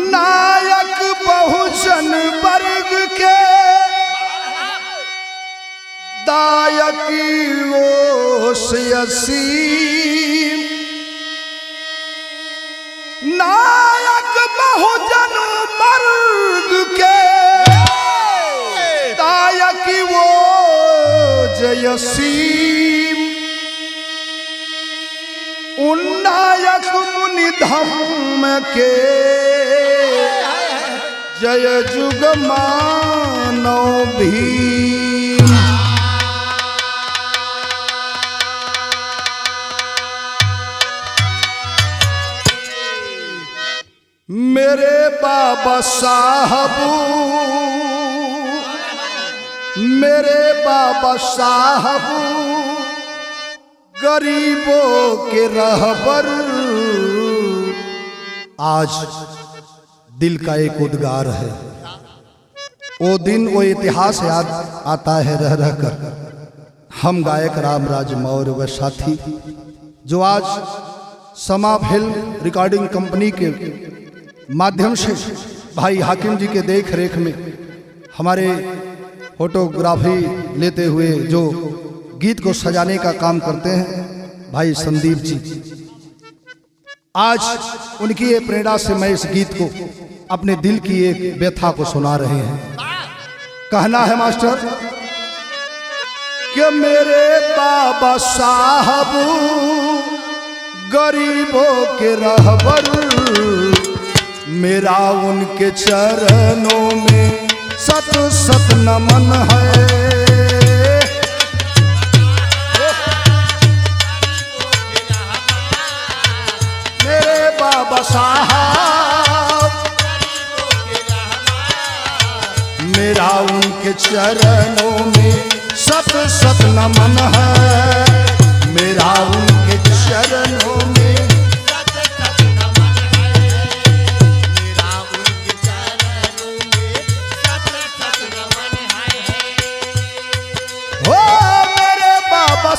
नायक बहुजन वर्ग के दायकी ओसियसी, नायक बहुजन वर्ग के दायकी वो जयसी, उन नायक मुनि धम्म के जय जुग मानो भीम। मेरे बाबा साहब, मेरे बाबा साहब गरीबों के रहबर। आज दिल का एक उद्गार है, वो दिन वो इतिहास याद आता है रह रह कर। हम गायक रामराज मौर्य व साथी जो आज समा फिल्म रिकॉर्डिंग कंपनी के माध्यम से भाई हाकिम जी के देख रेख में हमारे फोटोग्राफी लेते हुए जो गीत को सजाने का काम करते हैं भाई संदीप जी, आज उनकी ये प्रेरणा से मैं इस गीत को अपने दिल की एक व्यथा को सुना रहे हैं। कहना है मास्टर कि मेरे बाबा साहब गरीबों के रहबर, मेरा उनके चरणों में सत सत नमन है। मेरे बाबा साहब मेरा उनके चरणों में सत सत नमन है। मेरा उनके चरणों में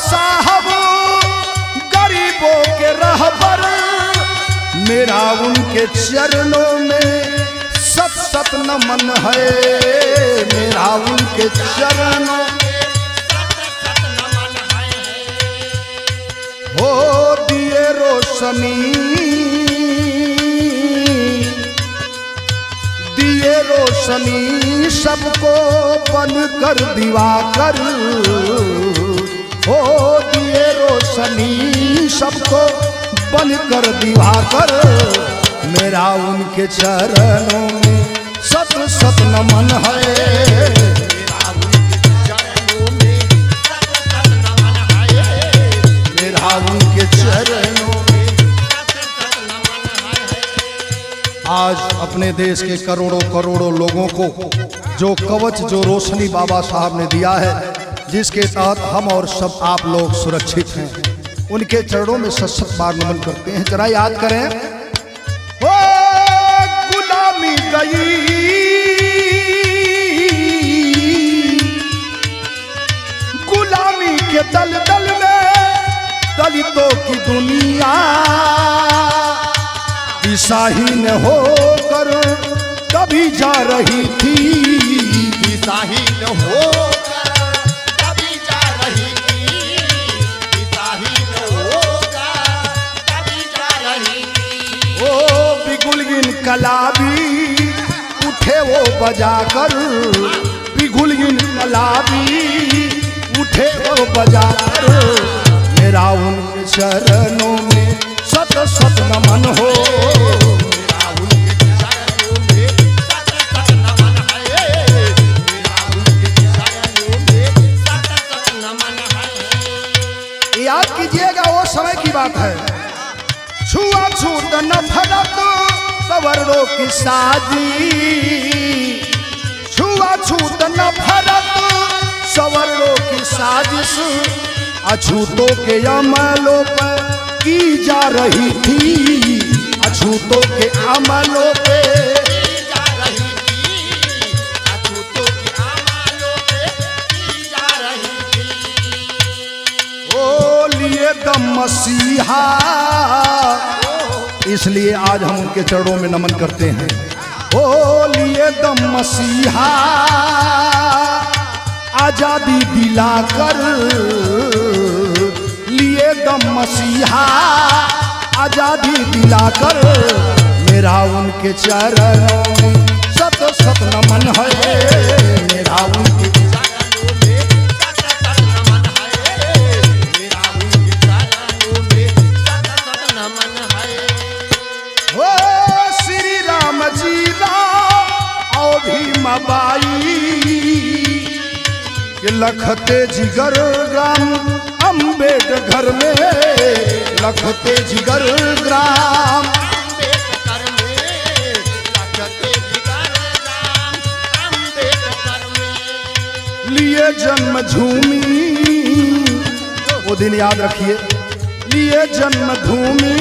साहब गरीबों के रहबर, मेरा उनके चरणों में सत सत नमन है। मेरा उनके चरणों में सत सत नमन है। हो दिए रोशनी, दिए रोशनी सबको बन कर दिवाकर। हो दिए रोशनी सबको बनकर दिवाकर। मेरा उनके चरणों में सत सत नमन है। मेरा उनके चरणों में सत सत नमन है। मेरा उनके चरणों में सत सत नमन है। आज अपने देश के करोड़ों करोड़ों लोगों को जो कवच, जो रोशनी बाबा साहब ने दिया है, जिसके तहत हम और सब आप लोग सुरक्षित हैं, उनके चरणों में सत सत बार नमन करते हैं। जरा याद करें, ओ गुलामी गई, गुलामी के दलदल में दलितों की दुनिया दिशाहीन होकर कभी जा रही थी। दिशाहीन होकर कलाबी उठे वो बजाकर, पिघुलगिन कलाबी उठे वो बजाकर। मेरा उनके चरणों में सत सत नमन हो। मेरा उनके चरणों में सत सत नमन है। मेरा उनके चरणों में सत सत नमन है। याद कीजिएगा, वो समय की बात है, छुआछूत नफरत सवर्णों की साजी, छुआछूत नफरत सवर्णों की साजिश अछूतों के अमलों पर की जा रही थी। अछूतों के अमलों पे की जा रही थी। दम मसीहा। इसलिए आज हम उनके चरणों में नमन करते हैं। ओ लिए दम मसीहा आजादी दिलाकर, लिए दम मसीहा आजादी दिलाकर, मेरा उनके चरणों में सत सत नमन है। मेरा उनके चरणों में सत सत नमन है। मेरा उनके चरणों में सत सत नमन है। ओ श्री राम जी राव भीमाबाई के लखते जिगर ग्राम अम्बेडकर में, लखते जिगर ग्राम अम्बेडकर में, लखते जिगर ग्राम अम्बेडकर में। लिए जन्म भूमि, वो दिन याद रखिए, लिए जन्म भूमि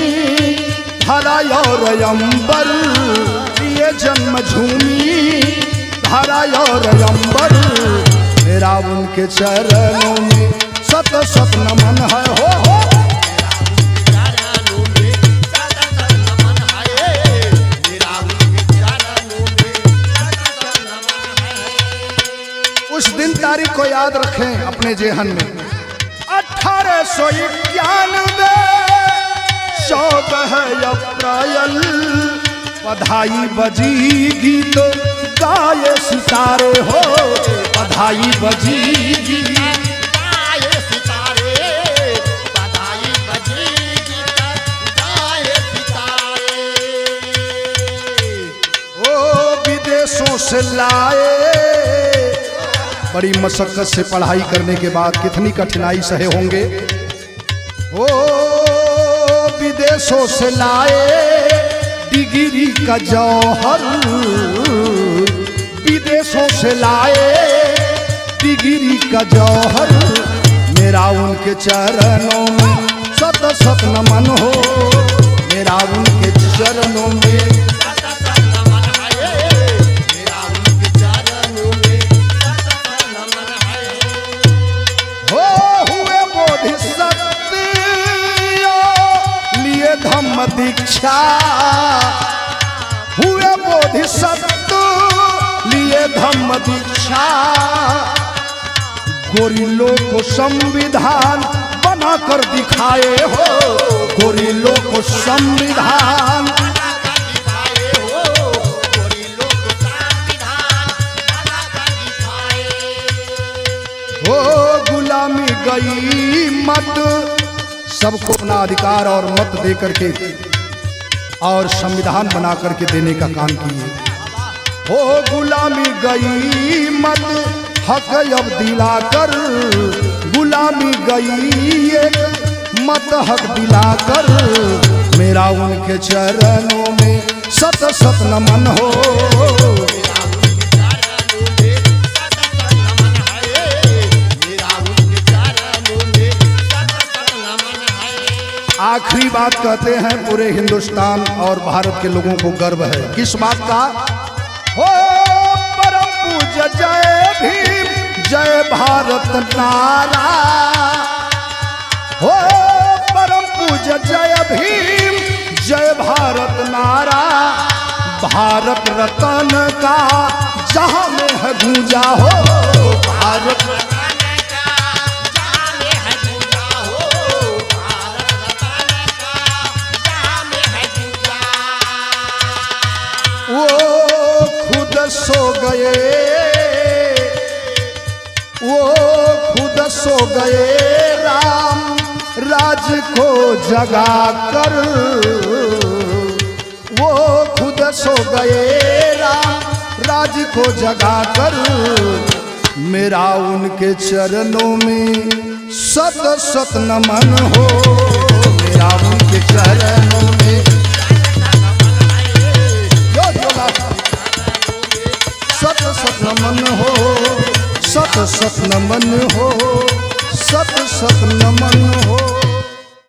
धरा और अंबर, लिए जन्म भूमि धरा और अंबर, मेरा उनके चरणों में सत सत नमन है। हो चरणों में सत सत नमन है। मेरा उनके चरणों में सत सत नमन है। उस दिन तारीख को याद रखें अपने जेहन में। 1891 14 अप्रैल, बधाई बजी गीत गाए सितारे हो, बधाई बजी गीत गाए सितारे, बधाई बजी गीत गाए सितारे। ओ विदेशों से लाए, बड़ी मशक्कत से पढ़ाई करने के बाद कितनी कठिनाई सहे होंगे। ओ विदेशों से लाए डिग्री का जौहर, विदेशों से लाए डिग्री का जौहर, मेरा उनके चरणों में सत सत नमन हो। मेरा उनके चरणों में सत सत नमन है। मेरा उनके चरणों में सत सत नमन है। हो हुए बोधिसत्व लिए धम्म दीक्षा, हुए बोधिसत्व लिए धम्म दीक्षा, गोरिल्लों को संविधान बना कर दिखाए हो, गोरिल्लों को संविधान बनाकर दिखाए हो। गोरिल्लों को संविधान बनाकर दिखाए। हो गुलामी गई मत, सबको अपना अधिकार और मत दे करके और संविधान बना करके देने का काम किए। हो गुलामी गई मत, हक अब दिलाकर, गुलामी गई एक मत हक दिलाकर, मेरा उनके चरणों में सत सत नमन हो। मेरा उनके चरणों में सत सत नमन है। मेरा उनके चरणों में सत सत नमन है। आखिरी बात कहते हैं, पूरे हिंदुस्तान और भारत के लोगों को गर्व है किस बात का। हो परम पूज्य जय भीम जय भारत नारा, हो परम पूज्य जय भीम जय भारत नारा, भारत रत्न का जहां में है गूंजा हो, भारत रतन का जहां में है गूंजा हो। भारत रतन का जहां में है गूंजा। वो खुद सो गए, वो खुद सो गए राम राज को जगा कर, वो खुद सो गए राम राज को जगा कर, मेरा उनके चरणों में सत सत नमन हो। मेरा उनके चरणों में सत सत नमन हो, सत सत नमन हो, सत सत नमन